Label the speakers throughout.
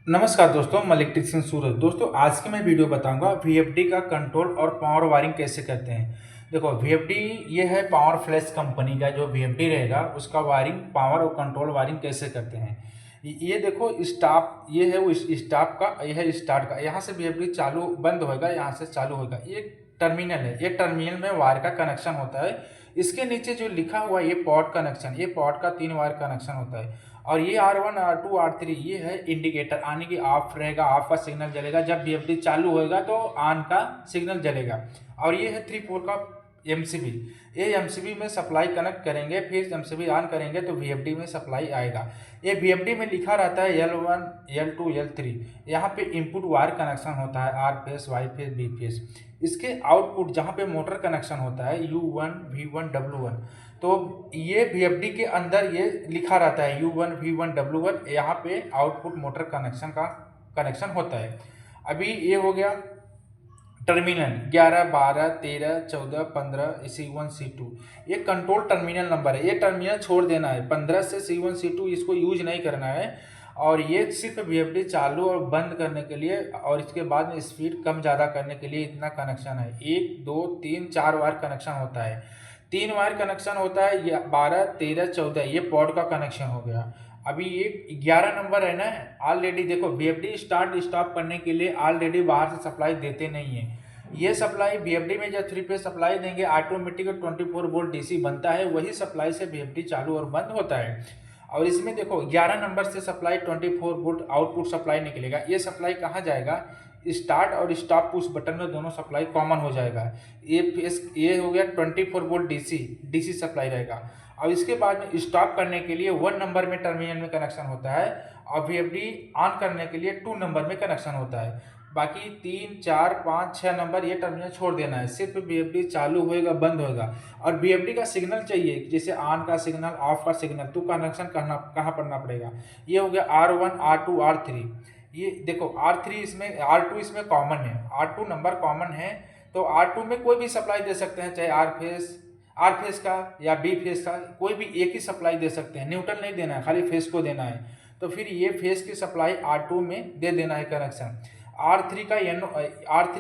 Speaker 1: नमस्कार दोस्तों, मैं इलेक्ट्रिक सिंह सूरज। दोस्तों आज की मैं वीडियो बताऊंगा वीएफडी का कंट्रोल और पावर वायरिंग कैसे करते हैं। देखो वीएफडी ये है पावर फ्लैश कंपनी का जो वीएफडी रहेगा उसका वायरिंग पावर और कंट्रोल वायरिंग कैसे करते हैं। ये देखो स्टाप, ये है वो स्टाप का, ये है स्टार्ट का। यहाँ से वीएफडी चालू बंद होगा, यहाँ से चालू होगा। ये टर्मिनल है, ये टर्मिनल में वायर का कनेक्शन होता है। इसके नीचे जो लिखा हुआ ये पॉट कनेक्शन, ये पॉट का 3 वायर कनेक्शन होता है। और ये R1 R2 R3 ये है इंडिकेटर, आने की ऑफ रहेगा, ऑफ का सिग्नल जलेगा। जब वीएफडी चालू होएगा तो ऑन का सिग्नल जलेगा। और ये है 3 पोल का एमसीबी, ये एमसीबी में सप्लाई कनेक्ट करेंगे, फिर एमसीबी ऑन करेंगे तो वीएफडी में सप्लाई आएगा। ये वीएफडी में लिखा रहता है L1 L2 L3। यहाँ पे इनपुट वायर कनेक्शन होता है R face Y face B face. इसके आउटपुट जहाँ पे मोटर कनेक्शन होता है U1 V1 W1। तो ये वीएफडी के अंदर ये लिखा रहता है U1 V1 W1। यहाँ पे आउटपुट मोटर कनेक्शन का कनेक्शन होता है। अभी ये हो गया टर्मिनल 11 12 13 14 15 C1 C2। ये कंट्रोल टर्मिनल नंबर है, ये टर्मिनल छोड़ देना है। 15 से C1 C2 इसको यूज नहीं करना है। और ये सिर्फ वीएफडी चालू और बंद करने के लिए और इसके बाद में स्पीड कम ज़्यादा करने के लिए इतना कनेक्शन है। 1 2 3 4 वायर कनेक्शन होता है। 3 वायर कनेक्शन होता है। ये 12 13 14 ये पॉड का कनेक्शन हो गया। अभी ये 11 नंबर है ना, ऑलरेडी देखो वीएफडी स्टार्ट स्टॉप करने के लिए ऑलरेडी बाहर से सप्लाई देते नहीं है। ये सप्लाई वीएफडी में जब 3 फेज सप्लाई देंगे ऑटोमेटिक 24 वोल्ट डीसी बनता है, वही सप्लाई से वीएफडी चालू और बंद होता है। और इसमें देखो 11 नंबर से सप्लाई 24 वोल्ट आउटपुट सप्लाई निकलेगा। ये सप्लाई कहाँ जाएगा, स्टार्ट और स्टॉप पुश बटन में दोनों सप्लाई कॉमन हो जाएगा। ये हो गया 24 वोल्ट डीसी सप्लाई रहेगा। और इसके बाद में स्टॉप करने के लिए 1 नंबर में टर्मिनल में कनेक्शन होता है और वीएफडी ऑन करने के लिए 2 नंबर में कनेक्शन होता है। बाकी 3 4 5 6 नंबर ये टर्मिनल छोड़ देना है, सिर्फ वीएफडी चालू होएगा बंद होएगा। और वीएफडी का सिग्नल चाहिए, जैसे ऑन का सिग्नल ऑफ का सिग्नल, तो कनेक्शन करना कहाँ पड़ना पड़ेगा। ये हो गया R1 R2 R3। ये देखो R3 इसमें, R2 इसमें कॉमन है, R2 नंबर कॉमन है। तो R2 में कोई भी सप्लाई दे सकते हैं, चाहे आर फेस का या बी फेस का, कोई भी एक ही सप्लाई दे सकते हैं। न्यूट्रल नहीं देना है, खाली फेस को देना है। तो फिर ये फेस की सप्लाई R2 में दे देना है कनेक्शन। R3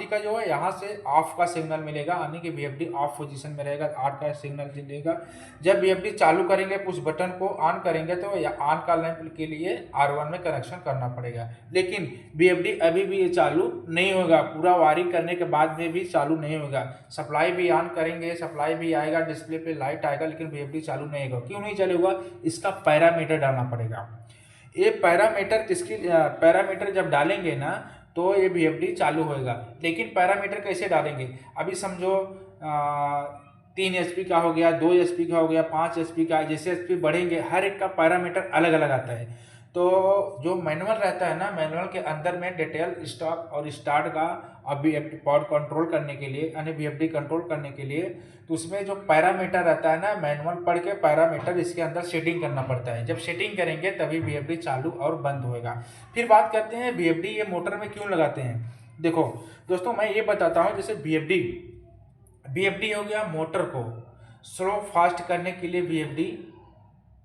Speaker 1: का जो है यहाँ से ऑफ का सिग्नल मिलेगा, यानी कि वीएफडी ऑफ पोजीशन में रहेगा, ऑन का सिग्नल मिलेगा। जब वीएफडी चालू करेंगे पुश बटन को ऑन करेंगे तो या ऑन करने के लिए R1 में कनेक्शन करना पड़ेगा। लेकिन वीएफडी अभी भी ये चालू नहीं होगा, पूरा वायरिंग करने के बाद में भी चालू नहीं होगा। सप्लाई भी ऑन करेंगे, सप्लाई भी आएगा, डिस्प्ले पे लाइट आएगा, लेकिन वीएफडी चालू नहीं होगा। क्यों नहीं चलेगा, इसका पैरामीटर डालना पड़ेगा। ये पैरामीटर जब डालेंगे ना तो ये वीएफडी चालू होएगा। लेकिन पैरामीटर कैसे डालेंगे, अभी समझो 3 एचपी का हो गया, 2 एचपी का हो गया, 5 एचपी का, जैसे एचपी बढ़ेंगे हर एक का पैरामीटर अलग अलग आता है। तो जो मैनुअल रहता है ना, मैनुअल के अंदर में डिटेल स्टॉप और स्टार्ट का अभी पॉड कंट्रोल करने के लिए, यानी वीएफडी कंट्रोल करने के लिए, तो उसमें जो पैरामीटर रहता है ना, मैनुअल पढ़ के पैरामीटर इसके अंदर सेटिंग करना पड़ता है। जब सेटिंग करेंगे तभी वीएफडी चालू और बंद होएगा। फिर बात करते हैं वीएफडी ये मोटर में क्यों लगाते हैं। देखो दोस्तों मैं ये बताता हूँ, जैसे वीएफडी हो गया, मोटर को स्लो फास्ट करने के लिए वीएफडी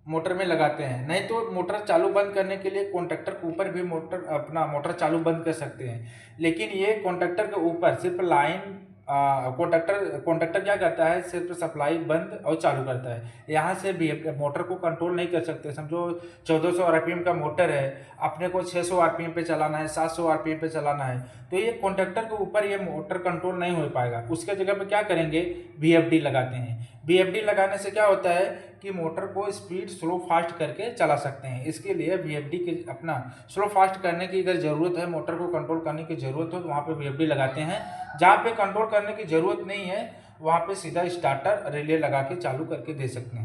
Speaker 1: मोटर में लगाते हैं। नहीं तो मोटर चालू बंद करने के लिए कॉन्टैक्टर के ऊपर भी मोटर चालू बंद कर सकते हैं। लेकिन ये कॉन्टैक्टर के ऊपर सिर्फ लाइन, कॉन्टैक्टर क्या करता है, सिर्फ सप्लाई बंद और चालू करता है। यहाँ से भी मोटर को कंट्रोल नहीं कर सकते। समझो 1400 आरपीएम का मोटर है, अपने को 600 आरपीएम पे चलाना है, 700 आरपीएम पे चलाना है, तो ये कॉन्टैक्टर के ऊपर ये मोटर कंट्रोल नहीं हो पाएगा। उसके जगह पे क्या करेंगे, वीएफडी लगाते हैं। वीएफडी लगाने से क्या होता है कि मोटर को स्पीड स्लो फास्ट करके चला सकते हैं। इसके लिए वीएफडी के अपना स्लो फास्ट करने की अगर ज़रूरत है, मोटर को कंट्रोल करने की ज़रूरत हो, तो वहाँ पे वीएफडी लगाते हैं। जहाँ पे कंट्रोल करने की ज़रूरत नहीं है वहाँ पे सीधा स्टार्टर रिले लगा के चालू करके दे सकते हैं।